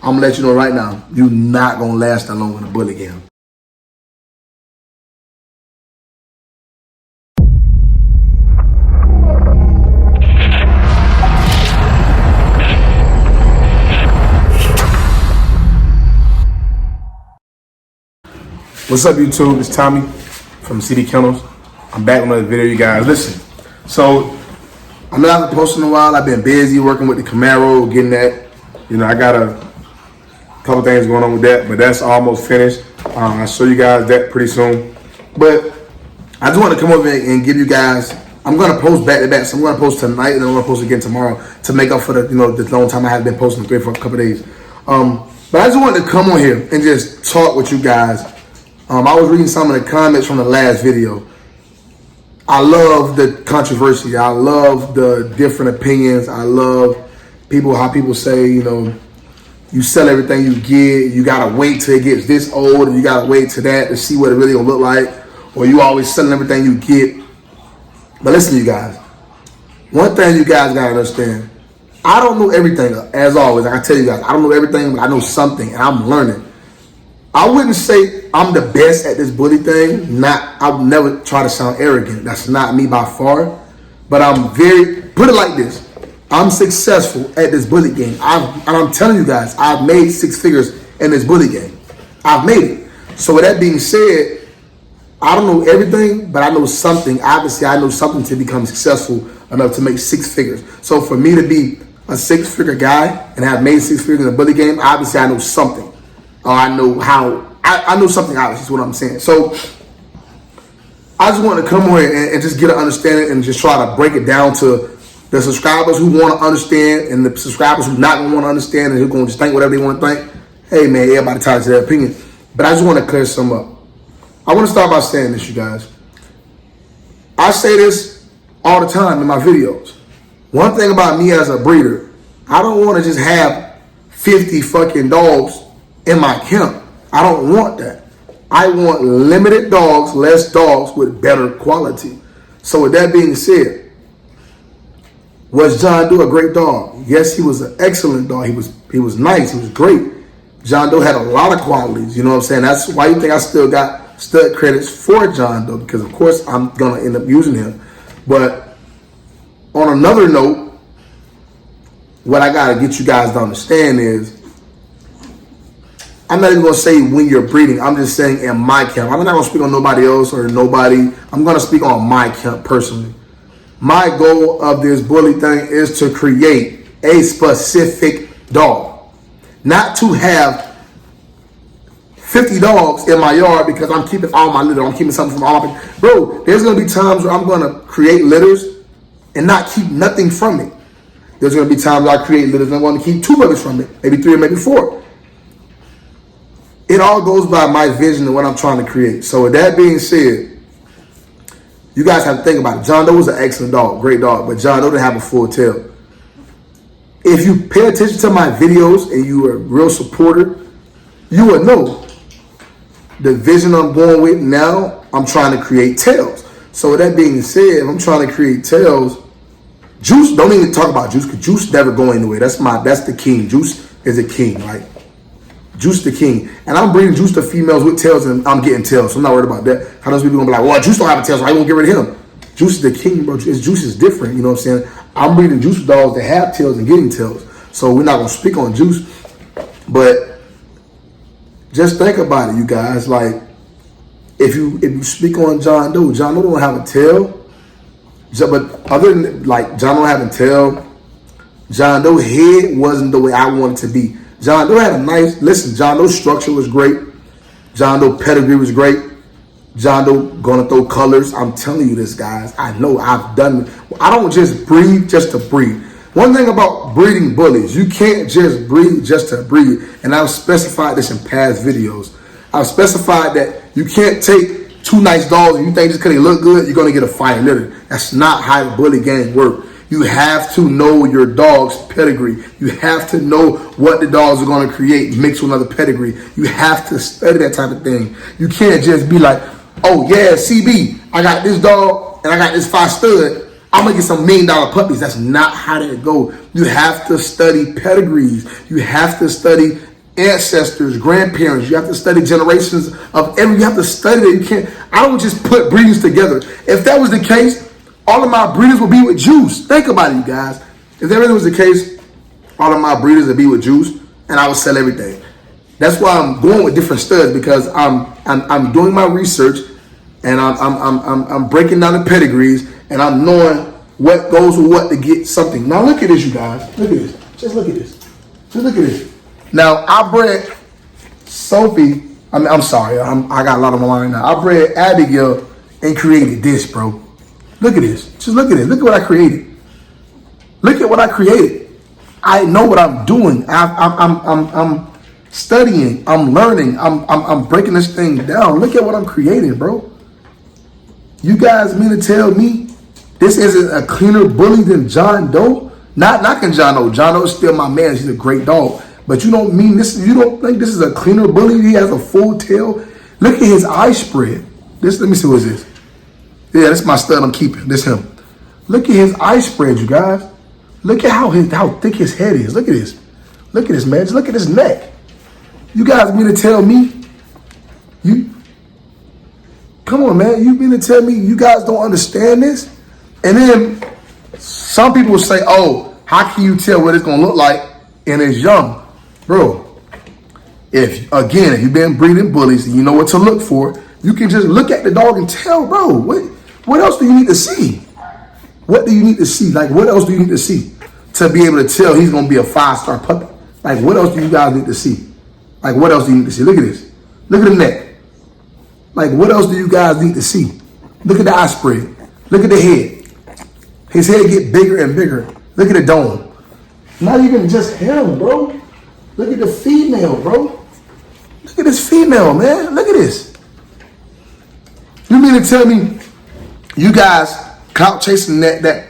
I'm gonna let you know right now, you're not gonna last that long in a bully game. What's up, YouTube? It's Tommy from CD Kennels. I'm back with another video, you guys. Listen, so I know I haven't posted in a while. I've been busy working with the Camaro, getting that. You know, I got a couple things going on with that, but that's almost finished. I'll show you guys that pretty soon. But I just want to come over and give you guys. I'm gonna post back to back. So I'm gonna post tonight, and then I'm gonna post again tomorrow to make up for the the long time I have been posting for a couple days. But I just wanted to come on here and just talk with you guys. I was reading some of the comments from the last video. I love the controversy. I love the different opinions. I love how people say, you sell everything you get. You gotta wait till it gets this old, and you gotta wait till that to see what it really gonna look like. Or you always selling everything you get. But listen, you guys. One thing you guys gotta understand. I don't know everything. As always, I tell you guys, I don't know everything, but I know something, and I'm learning. I wouldn't say I'm the best at this bully thing. I'll never try to sound arrogant. That's not me by far. But put it like this. I'm successful at this bully game. And I'm telling you guys, I've made 6 figures in this bully game. I've made it. So with that being said, I don't know everything, but I know something. Obviously, I know something to become successful enough to make 6 figures. So for me to be a 6-figure guy and have made 6 figures in the bully game, obviously I know something. I know I know something, obviously, is what I'm saying. So I just want to come here and just get an understanding and just try to break it down to the subscribers who want to understand and the subscribers who not going to want to understand and who going to just think whatever they want to think. Hey, man, everybody entitled to their opinion. But I just want to clear some up. I want to start by saying this, you guys. I say this all the time in my videos. One thing about me as a breeder, I don't want to just have 50 fucking dogs in my camp. I don't want that. I want limited dogs, less dogs with better quality. So with that being said, was John Doe a great dog? Yes, he was an excellent dog. He was nice. He was great. John Doe had a lot of qualities. You know what I'm saying? That's why you think I still got stud credits for John Doe, because of course I'm gonna end up using him. But on another note, what I gotta get you guys to understand is, I'm not even going to say when you're breeding. I'm just saying in my camp. I'm not going to speak on nobody else or nobody. I'm going to speak on my camp personally. My goal of this bully thing is to create a specific dog. Not to have 50 dogs in my yard because I'm keeping all my litter. I'm keeping something from all my... Bro, there's going to be times where I'm going to create litters and not keep nothing from it. There's going to be times where I create litters and I'm going to keep 2 babies from it. Maybe 3 or maybe 4. It all goes by my vision and what I'm trying to create. So with that being said, you guys have to think about it. John Doe was an excellent dog, great dog, but John Doe didn't have a full tail. If you pay attention to my videos and you are a real supporter, you will know the vision I'm going with now. I'm trying to create tails. So with that being said, if I'm trying to create tails, Juice, don't even talk about Juice, because Juice never going anywhere. That's the king. Juice is a king, right? Juice the king. And I'm breeding Juice to females with tails and I'm getting tails. So I'm not worried about that. How those people gonna be like, well, Juice don't have a tail, so I won't get rid of him. Juice is the king, bro. Juice is different, you know what I'm saying? I'm breeding Juice dogs that have tails and getting tails. So we're not gonna speak on Juice. But just think about it, you guys. Like, if you speak on John Doe don't have a tail. But other than like John Doe having tail, John Doe head wasn't the way I wanted it to be. John Doe had John Doe's structure was great. John Doe pedigree was great. John Doe gonna throw colors. I'm telling you this, guys. I know I've done. I don't just breed just to breed. One thing about breeding bullies, you can't just breed just to breed. And I've specified this in past videos. I've specified that you can't take 2 nice dogs and you think just because they look good, you're gonna get a fire litter. That's not how the bully game works. You have to know your dog's pedigree. You have to know what the dogs are going to create mixed with another pedigree. You have to study that type of thing. You can't just be like, oh yeah, CB, I got this dog and I got this 5 stud. I'm going to get some $1 million puppies. That's not how that go. You have to study pedigrees. You have to study ancestors, grandparents. You have to study generations of every. You have to study it. You can't. I don't just put breeders together. If that was the case, all of my breeders would be with Jews. Think about it, you guys. If that really was the case, all of my breeders would be with Jews, and I would sell everything. That's why I'm going with different studs, because I'm doing my research, and I'm breaking down the pedigrees, and I'm knowing what goes with what to get something. Now look at this, you guys. Look at this. Just look at this. Just look at this. Now I bred Sophie. I'm sorry. I got a lot on my mind now. I bred Abigail and created this, bro. Look at this. Just look at it. Look at what I created. Look at what I created. I know what I'm doing. I'm studying. I'm learning. I'm breaking this thing down. Look at what I'm creating, bro. You guys mean to tell me this isn't a cleaner bully than John Doe? Not knocking John Doe. John Doe is still my man. He's a great dog. But you don't mean this? You don't think this is a cleaner bully? He has a full tail. Look at his eye spread. This. Let me see what is this. Yeah, that's my stud I'm keeping. This him. Look at his eye spread, you guys. Look at how thick his head is. Look at this. Look at this, man. Just look at his neck. You guys mean to tell me? Come on, man. You mean to tell me you guys don't understand this? And then some people will say, oh, how can you tell what it's going to look like and it's young? Bro, if you've been breeding bullies and you know what to look for, you can just look at the dog and tell, bro, what else do you need to see? What do you need to see? Like, what else do you need to see to be able to tell he's going to be a 5-star puppy? Like, what else do you guys need to see? Like, what else do you need to see? Look at this. Look at the neck. Like, what else do you guys need to see? Look at the eye spread. Look at the head. His head get bigger and bigger. Look at the dome. Not even just him, bro. Look at the female, bro. Look at this female, man. Look at this. You mean to tell me you guys clout chasing that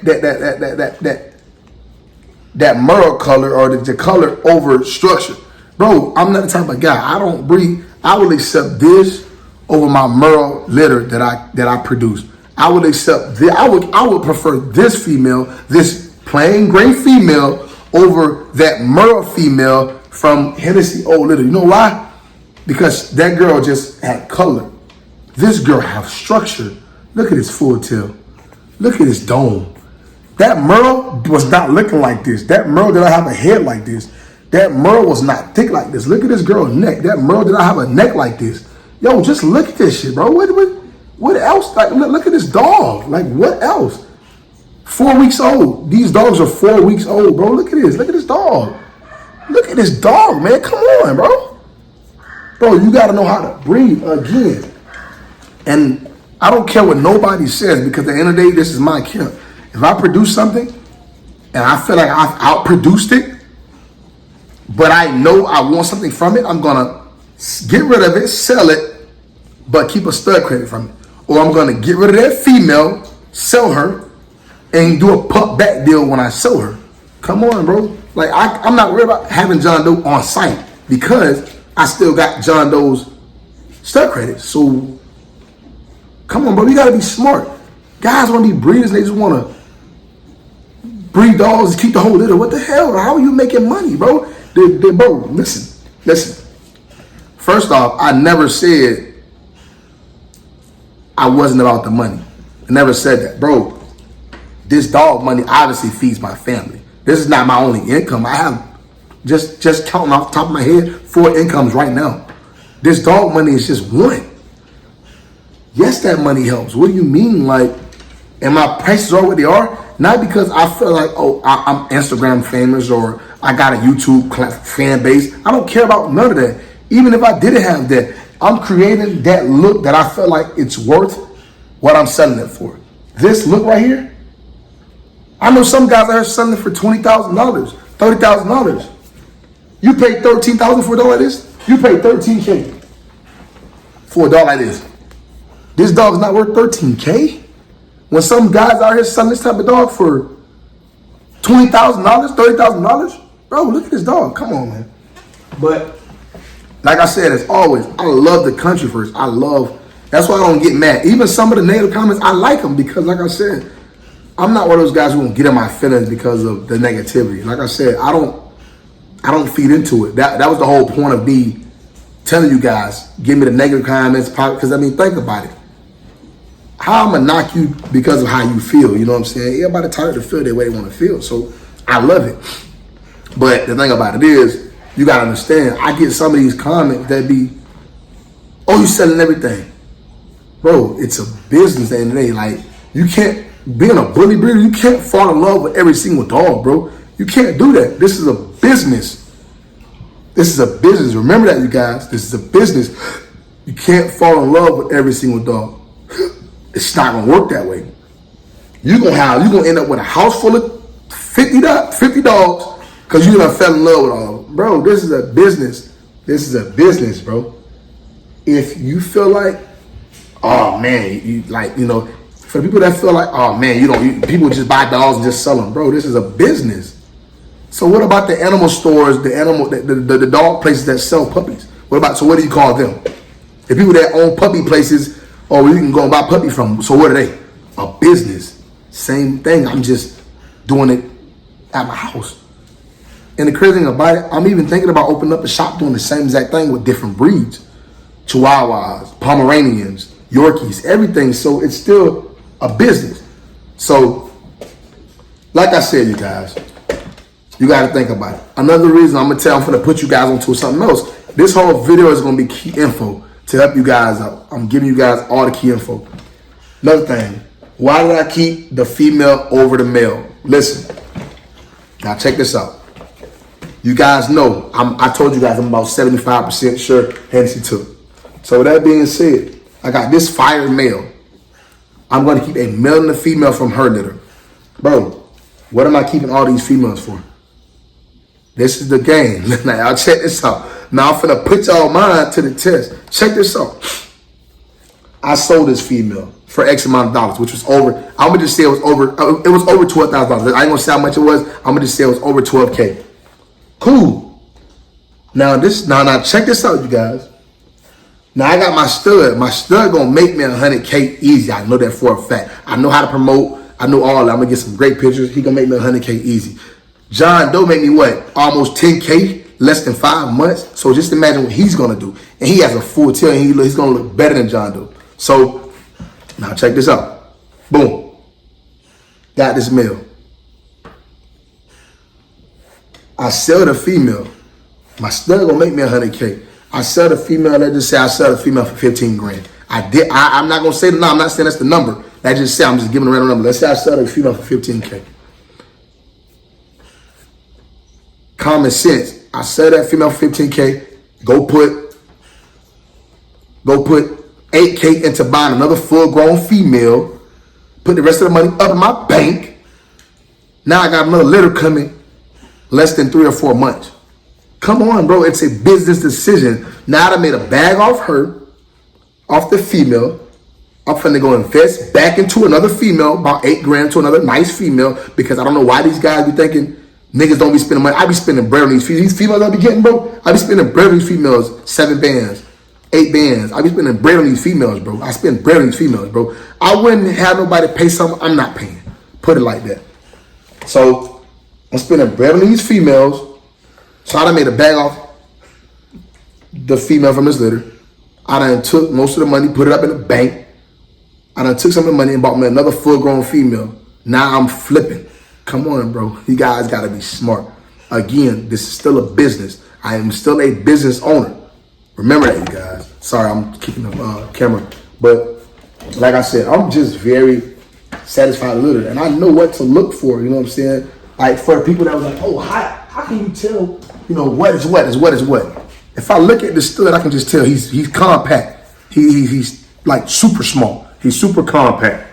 merle color or the color over structure? Bro, I'm not the type of guy. I don't breed. I will accept this over my merle litter that I produce. I would accept this. I would prefer this female, this plain gray female, over that merle female from Hennessy Old Litter. You know why? Because that girl just had color. This girl have structure. Look at his full tail. Look at his dome. That merle was not looking like this. That merle did not have a head like this. That merle was not thick like this. Look at this girl's neck. That merle did not have a neck like this. Yo, just look at this shit, bro. What else? Like, look at this dog. Like, what else? 4 weeks old. These dogs are 4 weeks old, bro. Look at this. Look at this dog. Look at this dog, man. Come on, bro. Bro, you got to know how to breed again. And I don't care what nobody says, because at the end of the day, this is my camp. If I produce something and I feel like I've outproduced it, but I know I want something from it, I'm going to get rid of it, sell it, but keep a stud credit from it. Or I'm going to get rid of that female, sell her, and do a pup back deal when I sell her. Come on, bro. Like, I'm not worried about having John Doe on site, because I still got John Doe's stud credits. So, come on, bro. You got to be smart. Guys want to be breeders, and they just want to breed dogs and keep the whole litter. What the hell? How are you making money, bro? Bro, listen. First off, I never said I wasn't about the money. I never said that. Bro, this dog money obviously feeds my family. This is not my only income. I have, just counting off the top of my head, 4 incomes right now. This dog money is just one. Yes, that money helps. What do you mean? Like, and my prices are what they are? Not because I feel like, oh, I'm Instagram famous or I got a YouTube fan base. I don't care about none of that. Even if I didn't have that, I'm creating that look that I feel like it's worth what I'm selling it for. This look right here, I know some guys out here selling it for $20,000, $30,000. You pay $13,000 for a dog like this? You pay $13K for a dog like this. This dog's not worth $13K? When some guys out here selling this type of dog for $20,000, $30,000, bro, look at this dog. Come on, man. But like I said, as always, I love the country first. That's why I don't get mad. Even some of the negative comments, I like them, because like I said, I'm not one of those guys who won't get in my feelings because of the negativity. Like I said, I don't feed into it. That was the whole point of me telling you guys, give me the negative comments, because I mean, think about it. How I'm gonna knock you because of how you feel, you know what I'm saying? Everybody tired to feel the way they want to feel, so I love it. But the thing about it is, you gotta understand, I get some of these comments that be, oh, you selling everything. Bro, it's a business at the end of the day. Like, you can't, being a bully breeder, you can't fall in love with every single dog, bro. You can't do that. This is a business. This is a business. Remember that, you guys. This is a business. You can't fall in love with every single dog. It's not gonna work that way. You're gonna end up with a house full of 50 dogs because you done fell in love with all of them. Bro, this is a business. This is a business, bro. If you feel like, oh man, for the people that feel like, oh man, people just buy dogs and just sell them, bro. This is a business. So what about the animal stores, the dog places that sell puppies? What do you call them? The people that own puppy places, or you can go and buy puppy from. So what are they? A business. Same thing. I'm just doing it at my house. And the crazy thing about it, I'm even thinking about opening up a shop doing the same exact thing with different breeds. Chihuahuas, Pomeranians, Yorkies, everything. So it's still a business. So, like I said, you guys, you got to think about it. Another reason I'm going to put you guys onto something else. This whole video is going to be key info to help you guys out. I'm giving you guys all the key info. Another thing, why did I keep the female over the male? Listen, now check this out. You guys know, I told you guys I'm about 75% sure Hennessy took. So with that being said, I got this fire male. I'm going to keep a male and a female from her litter. Bro, what am I keeping all these females for? This is the game. Now, y'all check this out. Now, I'm finna put y'all mind to the test. Check this out. I sold this female for X amount of dollars, which was over, I'm going to just say it was over $12,000. I ain't going to say how much it was. I'm going to just say it was over $12K. Cool. Now, check this out, you guys. Now, I got my stud. My stud going to make me $100K easy. I know that for a fact. I know how to promote. I know all that. I'm going to get some great pictures. He going to make me $100K easy. John Doe made me what? Almost 10K, less than 5 months. So just imagine what he's going to do. And he has a full tail, and he's going to look better than John Doe. So, now check this out. Boom. Got this male. I sell the female. My stud going to make me $100K. I sell the female, let's just say I sell the female for 15 grand. I'm not going to say the number. I'm not saying that's the number. Let's just say I'm just giving a random number. Let's say I sell the female for 15K. Common sense. I sell that female for 15K. Go put 8K into buying another full-grown female. Put the rest of the money up in my bank. Now I got another litter coming less than 3 or 4 months. Come on, bro. It's a business decision. Now I made a bag off her, off the female. I'm finna go invest back into another female, about 8 grand to another nice female, because I don't know why these guys be thinking niggas don't be spending money. I be spending bread on these females. These females I be getting, bro, I be spending bread on these females, 7 bands, 8 bands. I be spending bread on these females, bro. I spend bread on these females, bro. I wouldn't have nobody pay something I'm not paying. Put it like that. So I'm spending bread on these females. So I done made a bag off the female from this litter. I done took most of the money, put it up in the bank. I done took some of the money and bought me another full-grown female. Now I'm flipping. Come on, bro. You guys got to be smart. Again, this is still a business. I am still a business owner. Remember that, you guys. Sorry, I'm keeping the camera. But like I said, I'm just very satisfied with litter. And I know what to look for, you know what I'm saying? Like for the people that was like, oh, how can you tell, what is what is what is what? If I look at the stud, I can just tell he's compact. He's like super small. He's super compact.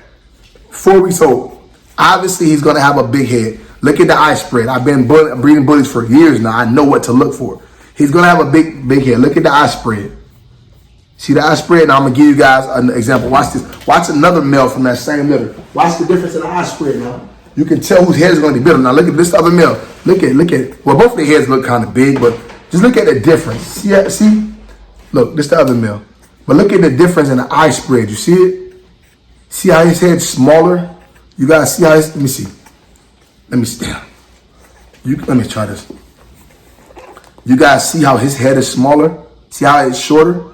4 weeks old. Obviously, he's going to have a big head. Look at the eye spread. I've been breeding bullies for years now. I know what to look for. He's going to have a big head. Look at the eye spread. See the eye spread? Now I'm going to give you guys an example. Watch this. Watch another male from that same litter. Watch the difference in the eye spread now. You can tell whose head is going to be bigger. Now look at this other male. Look at. Well, both of their heads look kind of big, but just look at the difference. See? Look, this the other male. But look at the difference in the eye spread. You see it? See how his head's smaller? You guys see how his, let me see. Let me try this. You guys see how his head is smaller? See how it's shorter?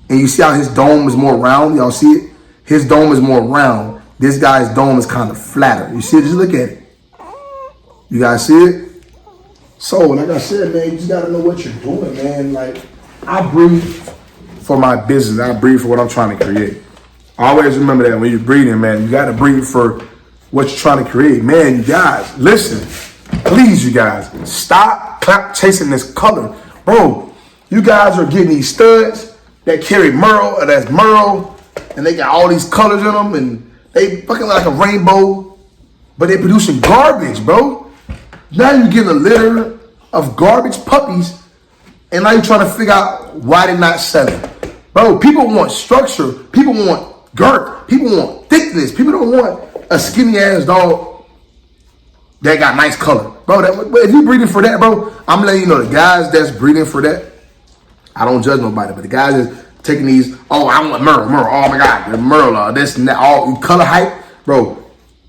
And you see how his dome is more round? Y'all see it? His dome is more round. This guy's dome is kind of flatter. You see it? Just look at it. You guys see it? So, like I said, man, you just gotta know what you're doing, man. Like, I breathe for my business. I breathe for what I'm trying to create. Always remember that when you're breathing, man, you gotta breathe for what you're trying to create. Man, you guys, listen. Please, you guys, stop chasing this color. Bro, you guys are getting these studs that carry Merle, or that's Merle, and they got all these colors in them, and they fucking like a rainbow, but they producing garbage, bro. Now you're getting a litter of garbage puppies, and now you're trying to figure out why they're not selling. Bro, people want structure. People want girth. People want thickness. People don't want a skinny ass dog that got nice color. Bro, if you breeding for that, bro, I'm letting you know the guys that's breeding for that, I don't judge nobody, but the guys that's taking these, oh, I want Merle, oh my God, the Merle, this and that, all color hype, bro,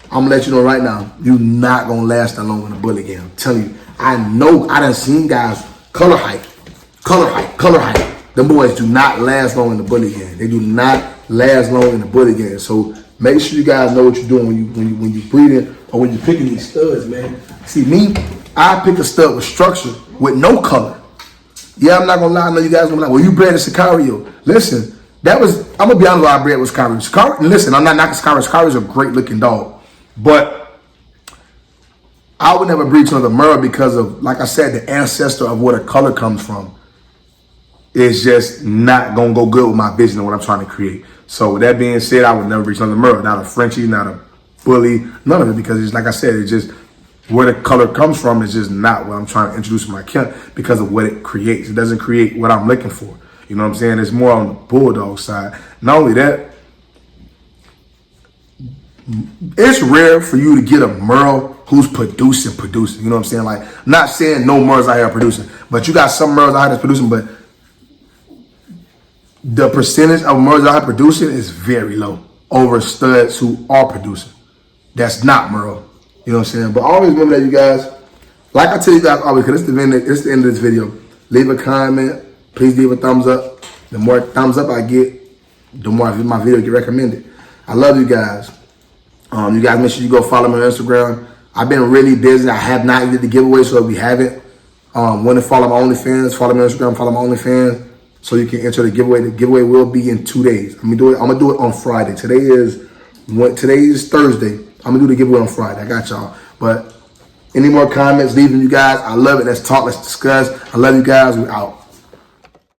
I'm gonna let you know right now, you're not gonna last that long in the bully game. I'm telling you, I know, I done seen guys color hype. Them boys do not last long in the bully game. They do not last long in the bully game. So make sure you guys know what you're doing when you breeding or when you're picking these studs, man. See me, I pick a stud with structure, with no color. Yeah, I'm not gonna lie. I know you guys gonna be like, well, you bred a Sicario. Listen, I'm gonna be honest with I bred with Sicario. Listen, I'm not knocking Sicario. Sicario's a great looking dog. But I would never breed to another Merle because of, like I said, the ancestor of where the color comes from is just not gonna go good with my vision and what I'm trying to create. So with that being said, I would never breed to another Merle. Not a Frenchie, not a bully, none of it, because it's like I said, it's just where the color comes from is just not what I'm trying to introduce in my camp because of what it creates. It doesn't create what I'm looking for. You know what I'm saying? It's more on the bulldog side. Not only that, it's rare for you to get a Merle who's producing. You know what I'm saying? Like, I'm not saying no Merles out here are producing, but you got some Merles out here that's producing, but the percentage of Merles out here producing is very low over studs who are producing. That's not Merle. You know what I'm saying? But always remember that, you guys. Like I tell you guys always, because it's the end of this video. Leave a comment. Please leave a thumbs up. The more thumbs up I get, the more my video get recommended. I love you guys. You guys make sure you go follow me on Instagram. I've been really busy. I have not did the giveaway, so if you haven't, want to follow my OnlyFans, follow me on Instagram, follow my OnlyFans, so you can enter the giveaway. The giveaway will be in 2 days. I'm gonna do it on Friday. Today is Thursday. I'm gonna do the giveaway on Friday. I got y'all. But any more comments, leaving you guys. I love it. Let's talk. Let's discuss. I love you guys. We're out.